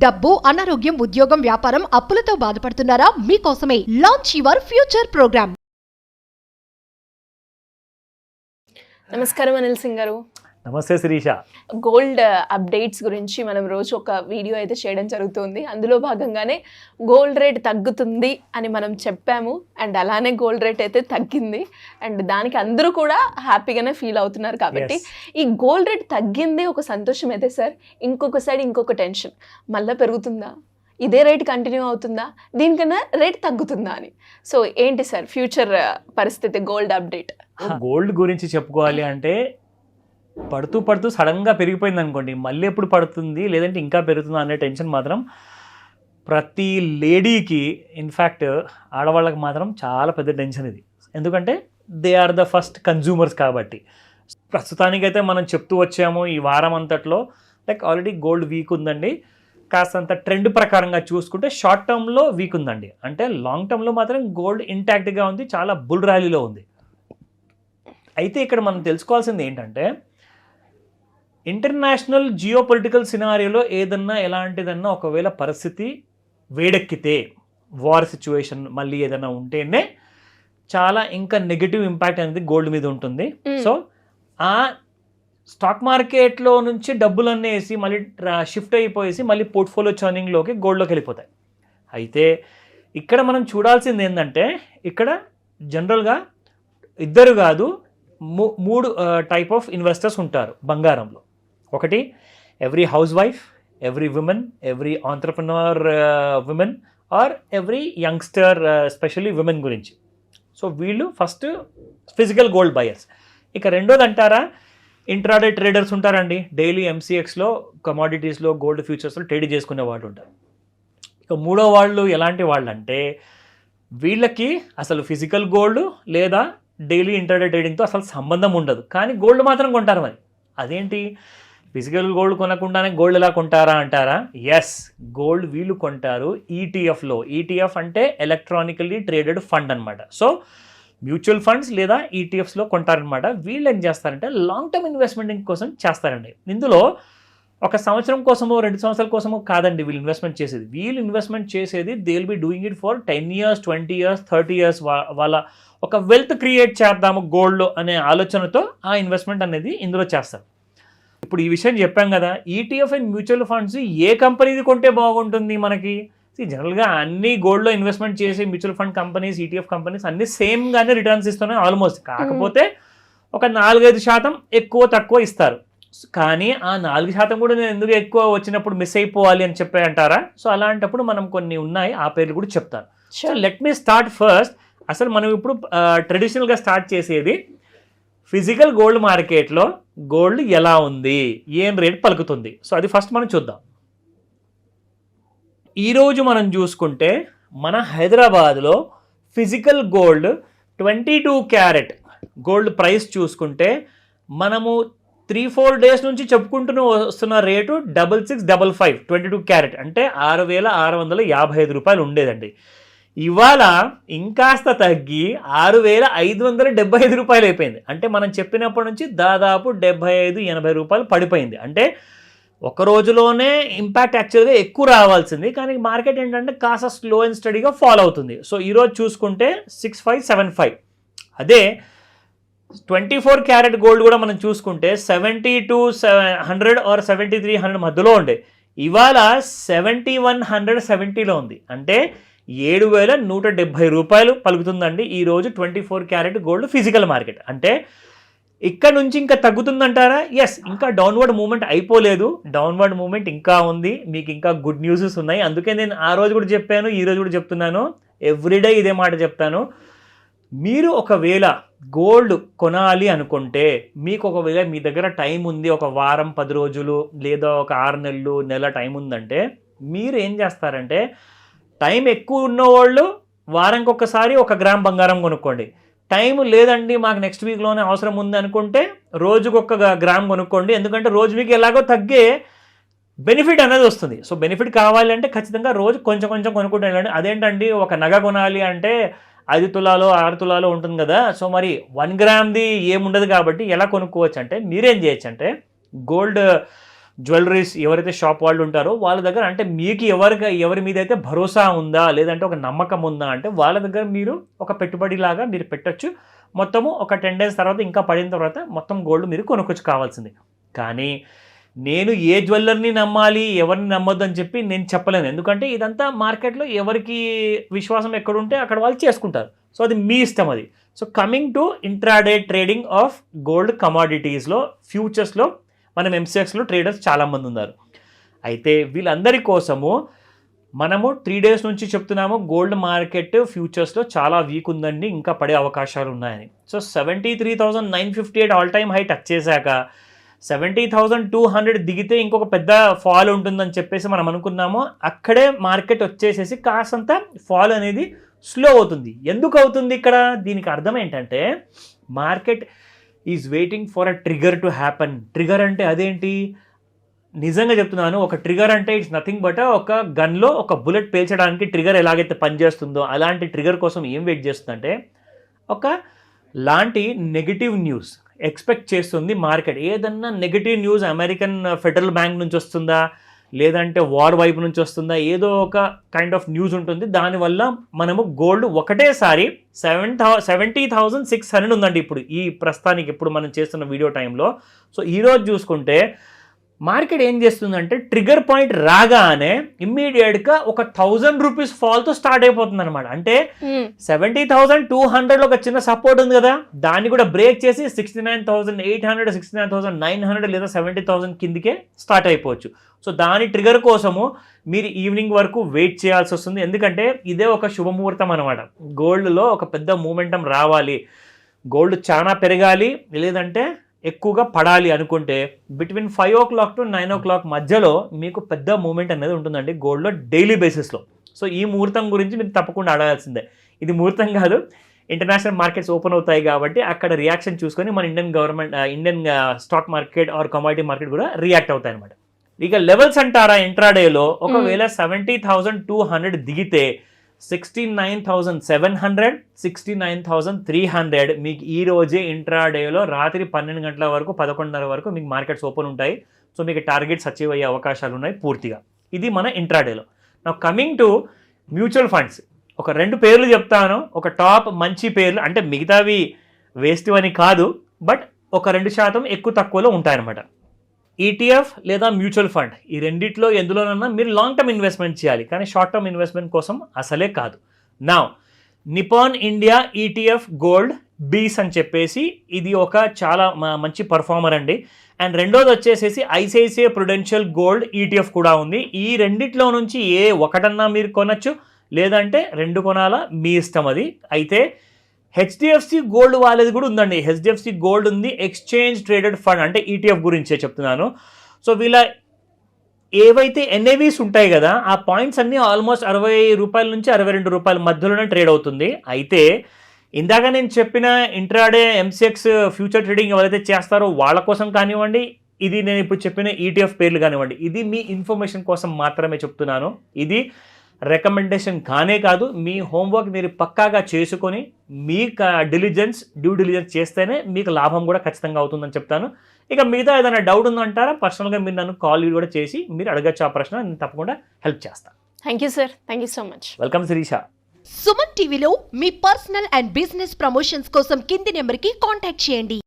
డబ్బు, అనారోగ్యం, ఉద్యోగం, వ్యాపారం, అప్పులతో బాధపడుతున్నారా? మీకోసమే లాంచ్ యువర్ ఫ్యూచర్ ప్రోగ్రామ్. నమస్కారం అనిల్ సింగ్ గారు. నమస్తే శిరీష. గోల్డ్ అప్డేట్స్ గురించి మనం రోజు ఒక వీడియో అయితే చేయడం జరుగుతుంది. అందులో భాగంగానే గోల్డ్ రేట్ తగ్గుతుంది అని మనం చెప్పాము, అండ్ అలానే గోల్డ్ రేట్ అయితే తగ్గింది, అండ్ దానికి అందరూ కూడా హ్యాపీగానే ఫీల్ అవుతున్నారు. కాబట్టి ఈ గోల్డ్ రేట్ తగ్గింది ఒక సంతోషం అయితే సార్, ఇంకొక సైడ్ ఇంకొక టెన్షన్, మళ్ళీ పెరుగుతుందా, ఇదే రేట్ కంటిన్యూ అవుతుందా, దీనికన్నా రేట్ తగ్గుతుందా అని. సో ఏంటి సార్ ఫ్యూచర్ పరిస్థితి, గోల్డ్ అప్డేట్? గోల్డ్ గురించి చెప్పుకోవాలి అంటే పడుతూ పడుతూ సడన్గా పెరిగిపోయింది అనుకోండి, మళ్ళీ ఎప్పుడు పడుతుంది లేదంటే ఇంకా పెరుగుతుందా అనే టెన్షన్ మాత్రం ప్రతి లేడీకి, ఇన్ఫ్యాక్ట్ ఆడవాళ్ళకి మాత్రం చాలా పెద్ద టెన్షన్ ఇది. ఎందుకంటే they are the first consumers కాబట్టి. ప్రస్తుతానికైతే మనం చెప్తూ వచ్చాము ఈ వారం అంతట్లో, లైక్ ఆల్రెడీ గోల్డ్ వీక్ ఉందండి. కాస్తంత ట్రెండ్ ప్రకారంగా చూసుకుంటే షార్ట్ టర్మ్లో వీక్ ఉందండి, అంటే లాంగ్ టర్మ్లో మాత్రం గోల్డ్ ఇంటాక్ట్గా ఉంది, చాలా బుల్ ర్యాలీలో ఉంది. అయితే ఇక్కడ మనం తెలుసుకోవాల్సింది ఏంటంటే, ఇంటర్నేషనల్ జియో పొలిటికల్ సినారియోలో ఏదన్నా ఎలాంటిదన్నా ఒకవేళ పరిస్థితి వేడెక్కితే, వార్ సిచ్యువేషన్ మళ్ళీ ఏదైనా ఉంటేనే చాలా ఇంకా నెగిటివ్ ఇంపాక్ట్ అనేది గోల్డ్ మీద ఉంటుంది. సో ఆ స్టాక్ మార్కెట్లో నుంచి డబ్బులన్నీ వేసి మళ్ళీ షిఫ్ట్ అయిపోయేసి మళ్ళీ పోర్ట్ఫోలియో చర్నింగ్లోకి గోల్డ్లోకి వెళ్ళిపోతాయి. అయితే ఇక్కడ మనం చూడాల్సింది ఏంటంటే, ఇక్కడ జనరల్గా ఇద్దరు కాదు మూడు టైప్ ఆఫ్ ఇన్వెస్టర్స్ ఉంటారు బంగారంలో. ఒకటి every house wife, every women, every entrepreneur women, or every youngster, specially women గురించి. సో వీళ్ళు ఫస్ట్ ఫిజికల్ గోల్డ్ బయర్స్. ఇక రెండోది అంటారా, ఇంట్రాడే ట్రేడర్స్ ఉంటారండి, డైలీ ఎంసీఎక్స్లో కమాడిటీస్లో గోల్డ్ ఫ్యూచర్స్లో ట్రేడ్ చేసుకునే వాళ్ళు ఉంటారు. ఇక మూడో వాళ్ళు ఎలాంటి వాళ్ళు అంటే, వీళ్ళకి అసలు ఫిజికల్ గోల్డ్ లేదా డైలీ ఇంటర్డే ట్రేడింగ్తో అసలు సంబంధం ఉండదు, కానీ గోల్డ్ మాత్రం కొంటారు. మరి అదేంటి, ఫిజికల్ గోల్డ్ కొనకుండానే గోల్డ్ ఎలా కొంటారా అంటారా? ఎస్, గోల్డ్ వీళ్ళు కొంటారు ఈటీఎఫ్లో. ఈటీఎఫ్ అంటే ఎలక్ట్రానికల్లీ ట్రేడెడ్ ఫండ్ అనమాట. సో మ్యూచువల్ ఫండ్స్ లేదా ఈటీఎఫ్స్లో కొంటారనమాట. వీళ్ళు ఏం చేస్తారంటే లాంగ్ టర్మ్ ఇన్వెస్ట్మెంట్ కోసం చేస్తారండి. ఇందులో ఒక సంవత్సరం కోసమో 2 సంవత్సరాల కోసమో కాదండి వీళ్ళు ఇన్వెస్ట్మెంట్ చేసేది. వీళ్ళు ఇన్వెస్ట్మెంట్ చేసేది they will be doing it for 10 years, 20 years, 30 years. వాళ్ళ ఒక వెల్త్ క్రియేట్ చేద్దాము గోల్డ్ అనే ఆలోచనతో ఆ ఇన్వెస్ట్మెంట్ అనేది ఇందులో చేస్తారు. ఇప్పుడు ఈ విషయం చెప్పాం కదా, ఈటీఎఫ్ అండ్ మ్యూచువల్ ఫండ్స్ ఏ కంపెనీది కొంటే బాగుంటుంది మనకి? జనరల్గా అన్ని గోల్డ్లో ఇన్వెస్ట్మెంట్ చేసే mutual fund companies, ETF companies అన్ని సేమ్గానే రిటర్న్స్ ఇస్తున్నాయి ఆల్మోస్ట్. కాకపోతే ఒక 4-5% ఎక్కువ తక్కువ ఇస్తారు. కానీ ఆ 4% కూడా నేను ఎందుకు ఎక్కువ వచ్చినప్పుడు మిస్ అయిపోవాలి అని చెప్పి అంటారా? సో అలాంటప్పుడు మనం కొన్ని ఉన్నాయి, ఆ పేర్లు కూడా చెప్తాను. So let me start first. అసలు మనం ఇప్పుడు ట్రెడిషనల్గా స్టార్ట్ చేసేది ఫిజికల్ గోల్డ్ మార్కెట్లో గోల్డ్ ఎలా ఉంది, ఏం రేట్ పలుకుతుంది. సో అది ఫస్ట్ మనం చూద్దాం. ఈరోజు మనం చూసుకుంటే మన హైదరాబాద్లో physical gold 22 carat gold price చూసుకుంటే మనము 3-4 days నుంచి చెప్పుకుంటూ వస్తున్న రేటు 6655 22 క్యారెట్ అంటే 6,655 రూపాయలు ఉండేదండి. ఇవాళ ఇంకాస్త తగ్గి 6,575 రూపాయలు అయిపోయింది. అంటే మనం చెప్పినప్పటి నుంచి దాదాపు 75-80 రూపాయలు పడిపోయింది. అంటే ఒక రోజులోనే ఇంపాక్ట్ యాక్చువల్గా ఎక్కువ రావాల్సింది, కానీ మార్కెట్ ఏంటంటే కాస్త స్లో అండ్ స్టడీగా ఫాలో అవుతుంది. సో ఈరోజు చూసుకుంటే 6575. అదే 24 క్యారెట్ గోల్డ్ కూడా మనం చూసుకుంటే 7200 ఆర్ 7300 మధ్యలో ఉండే, ఇవాళ 7170లో ఉంది. అంటే 7,170 రూపాయలు పలుకుతుందండి ఈరోజు 24 క్యారెట్ గోల్డ్ ఫిజికల్ మార్కెట్. అంటే ఇక్కడ నుంచి ఇంకా తగ్గుతుందంటారా? ఎస్, ఇంకా డౌన్వర్డ్ మూవ్మెంట్ అయిపోలేదు, డౌన్వర్డ్ మూవ్మెంట్ ఇంకా ఉంది. మీకు ఇంకా గుడ్ న్యూసెస్ ఉన్నాయి. అందుకే నేను ఆ రోజు కూడా చెప్పాను, ఈ రోజు కూడా చెప్తున్నాను, ఎవ్రీడే ఇదే మాట చెప్తాను. మీరు ఒకవేళ గోల్డ్ కొనాలి అనుకుంటే, మీకు ఒకవేళ మీ దగ్గర టైం ఉంది, ఒక వారం 10 రోజులు లేదా ఒక 6 నెలలు, నెల టైం ఉందంటే, మీరు ఏం చేస్తారంటే, టైం ఎక్కువ ఉన్నవాళ్ళు వారానికి ఒక్కసారి 1 గ్రామ్ బంగారం కొనుక్కోండి. టైం లేదండి మాకు నెక్స్ట్ వీక్లోనే అవసరం ఉంది అనుకుంటే రోజుకు 1 గ్రామ్ కొనుక్కోండి. ఎందుకంటే రోజు మీకు ఎలాగో తగ్గే బెనిఫిట్ అనేది వస్తుంది. సో బెనిఫిట్ కావాలి అంటే ఖచ్చితంగా రోజు కొంచెం కొంచెం కొనుక్కుంటూ వెళ్ళండి. అదేంటండి ఒక నగ కొనాలి అంటే 5 తులాలో 6 తులాలో ఉంటుంది కదా, సో మరి 1 గ్రామ్ది ఏముండదు కాబట్టి ఎలా కొనుక్కోవచ్చు అంటే, మీరేం చేయొచ్చు అంటే గోల్డ్ జ్యువెలరీస్ ఎవరైతే షాప్ వాళ్ళు ఉంటారో వాళ్ళ దగ్గర, అంటే మీకు ఎవరి మీద అయితే భరోసా ఉందా లేదంటే ఒక నమ్మకం ఉందా అంటే వాళ్ళ దగ్గర మీరు ఒక పెట్టుబడి లాగా మీరు పెట్టొచ్చు. మొత్తము ఒక 10 days తర్వాత ఇంకా పడిన తర్వాత మొత్తం గోల్డ్ మీరు కొనుక్కొచ్చు కావాల్సింది. కానీ నేను ఏ జ్యువెలర్ని నమ్మాలి ఎవరిని నమ్మొద్దు అని చెప్పి నేను చెప్పలేను. ఎందుకంటే ఇదంతా మార్కెట్లో ఎవరికి విశ్వాసం ఎక్కడుంటే అక్కడ వాళ్ళు చేసుకుంటారు. సో అది మీ ఇష్టం అది. So coming to intraday trading of gold కమాడిటీస్లో, ఫ్యూచర్స్లో మనం ఎంసీఎక్స్లో ట్రేడర్స్ చాలామంది ఉన్నారు. అయితే వీళ్ళందరి కోసము మనము 3 days నుంచి చెప్తున్నాము గోల్డ్ మార్కెట్ ఫ్యూచర్స్లో చాలా వీక్ ఉందండి, ఇంకా పడే అవకాశాలు ఉన్నాయని. So 73,958 all time high touch చేశాక 70,200 దిగితే ఇంకొక పెద్ద ఫాల్ ఉంటుందని చెప్పేసి మనం అనుకున్నాము. అక్కడే మార్కెట్ వచ్చేసేసి కాసంత ఫాల్ అనేది స్లో అవుతుంది. ఎందుకు అవుతుంది ఇక్కడ? దీనికి అర్థం ఏంటంటే market is waiting for a trigger to happen. Trigger అంటే అదేంటి? నిజంగా చెప్తున్నాను, ఒక ట్రిగర్ అంటే ఇట్స్ నథింగ్ బట్ ఒక గన్లో ఒక బుల్లెట్ పేల్చడానికి ట్రిగర్ ఎలాగైతే పనిచేస్తుందో అలాంటి ట్రిగర్ కోసం ఏం వెయిట్ చేస్తుందంటే ఒక లాంటి నెగిటివ్ న్యూస్ ఎక్స్పెక్ట్ చేస్తుంది మార్కెట్. ఏదన్నా negative news American federal bank నుంచి వస్తుందా లేదంటే వార్ వైపు నుంచి వస్తుందా, ఏదో ఒక కైండ్ ఆఫ్ న్యూస్ ఉంటుంది. దానివల్ల మనము గోల్డ్ ఒకటేసారి 70,600 ఉందండి ఇప్పుడు ఈ ప్రస్తుతానికి, ఇప్పుడు మనం చేస్తున్న వీడియో టైంలో. సో ఈరోజు చూసుకుంటే మార్కెట్ ఏం చేస్తుందంటే ట్రిగర్ పాయింట్ రాగానే ఇమ్మీడియట్గా ఒక 1,000 రూపీస్ ఫాల్తో స్టార్ట్ అయిపోతుంది అనమాట. అంటే 70,200 ఒక చిన్న సపోర్ట్ ఉంది కదా, దాన్ని కూడా బ్రేక్ చేసి 69,800, 69,900 లేదా 70,000 కిందికే స్టార్ట్ అయిపోవచ్చు. సో దాని ట్రిగర్ కోసము మీరు ఈవినింగ్ వరకు వెయిట్ చేయాల్సి వస్తుంది. ఎందుకంటే ఇదే ఒక శుభముహూర్తం అనమాట. గోల్డ్లో ఒక పెద్ద మూమెంటం రావాలి, గోల్డ్ చాలా పెరగాలి లేదంటే ఎక్కువగా పడాలి అనుకుంటే బిట్వీన్ 5 o'clock to 9 o'clock మధ్యలో మీకు పెద్ద మూమెంట్ అనేది ఉంటుందండి గోల్డ్లో డైలీ బేసిస్లో. సో ఈ ముహూర్తం గురించి మీరు తప్పకుండా అడగాల్సిందే. ఇది ముహూర్తం కాదు, ఇంటర్నేషనల్ మార్కెట్స్ ఓపెన్ అవుతాయి కాబట్టి అక్కడ రియాక్షన్ చూసుకొని మన Indian stock market or commodity market కూడా రియాక్ట్ అవుతాయి అనమాట. ఇక లెవెల్స్ అంటారా ఇంట్రాడేలో, ఒకవేళ 70,200 దిగితే 69,700, 69,300 మీకు ఈ రోజే ఇంట్రాడేలో రాత్రి 12 గంటల వరకు 11:30 వరకు మీకు మార్కెట్స్ ఓపెన్ ఉంటాయి. సో మీకు టార్గెట్స్ అచీవ్ అయ్యే అవకాశాలు ఉన్నాయి పూర్తిగా. ఇది మన ఇంట్రాడేలో. నా కమింగ్ టు మ్యూచువల్ ఫండ్స్, ఒక 2 పేర్లు చెప్తాను. ఒక టాప్ మంచి పేర్లు, అంటే మిగతావి వేస్ట్ అని కాదు, బట్ ఒక 2% ఎక్కువ తక్కువలో ఉంటాయన్నమాట. ఈటీఎఫ్ లేదా మ్యూచువల్ ఫండ్, ఈ రెండిట్లో ఎందులోనన్నా మీరు లాంగ్ టర్మ్ ఇన్వెస్ట్మెంట్ చేయాలి, కానీ షార్ట్ టర్మ్ ఇన్వెస్ట్మెంట్ కోసం అసలే కాదు. నా నిపాన్ ఇండియా ఈటీఎఫ్ గోల్డ్ బీస్ అని చెప్పేసి ఇది ఒక చాలా మంచి పర్ఫార్మర్ అండి. అండ్ రెండోది వచ్చేసేసి ఐసిఐసిఐ ప్రుడెన్షియల్ గోల్డ్ ఈటీఎఫ్ కూడా ఉంది. ఈ రెండిట్లో నుంచి ఏ ఒకటన్నా మీరు కొనచ్చు, లేదంటే 2 కొనాలా మీ ఇష్టం అది. అయితే హెచ్డిఎఫ్సి గోల్డ్ వాళ్ళది కూడా ఉందండి. హెచ్డిఎఫ్సి గోల్డ్ ఉంది, ఎక్స్చేంజ్ ట్రేడెడ్ ఫండ్, అంటే ఈటీఎఫ్ గురించే చెప్తున్నాను. సో వీళ్ళ ఏవైతే ఎన్ఏవీస్ ఉంటాయి కదా, ఆ పాయింట్స్ అన్నీ ఆల్మోస్ట్ 60 రూపాయల నుంచి 62 రూపాయల మధ్యలోనే ట్రేడ్ అవుతుంది. అయితే ఇందాక నేను చెప్పిన ఇంట్రాడే ఎంసీఎక్స్ ఫ్యూచర్ ట్రేడింగ్ ఎవరైతే చేస్తారో వాళ్ళ కోసం కానివ్వండి, ఇది నేను ఇప్పుడు చెప్పిన ఈటీఎఫ్ పేర్లు కానివ్వండి, ఇది మీ ఇన్ఫర్మేషన్ కోసం మాత్రమే చెప్తున్నాను. ఇది రికమెండేషన్ కానే కాదు. మీ హోంవర్క్ మీరు పక్కాగా చేసుకొని మీ డ్యూ డిలిజెన్స్ చేస్తేనే మీకు లాభం కూడా ఖచ్చితంగా అవుతుందని చెప్తాను. ఇక మిగతా ఏదైనా డౌట్ ఉందంటారా, పర్సనల్గా మీరు నన్ను కాల్ కూడా చేసి మీరు అడగచ్చు ఆ ప్రశ్న, నేను తప్పకుండా హెల్ప్ చేస్తాను. Thank you sir, thank you so much. Welcome Shirisha. Suman టీవీలో మీ పర్సనల్ అండ్ బిజినెస్ ప్రమోషన్స్ కోసం కింది నెంబర్కి కాంటాక్ట్ చేయండి.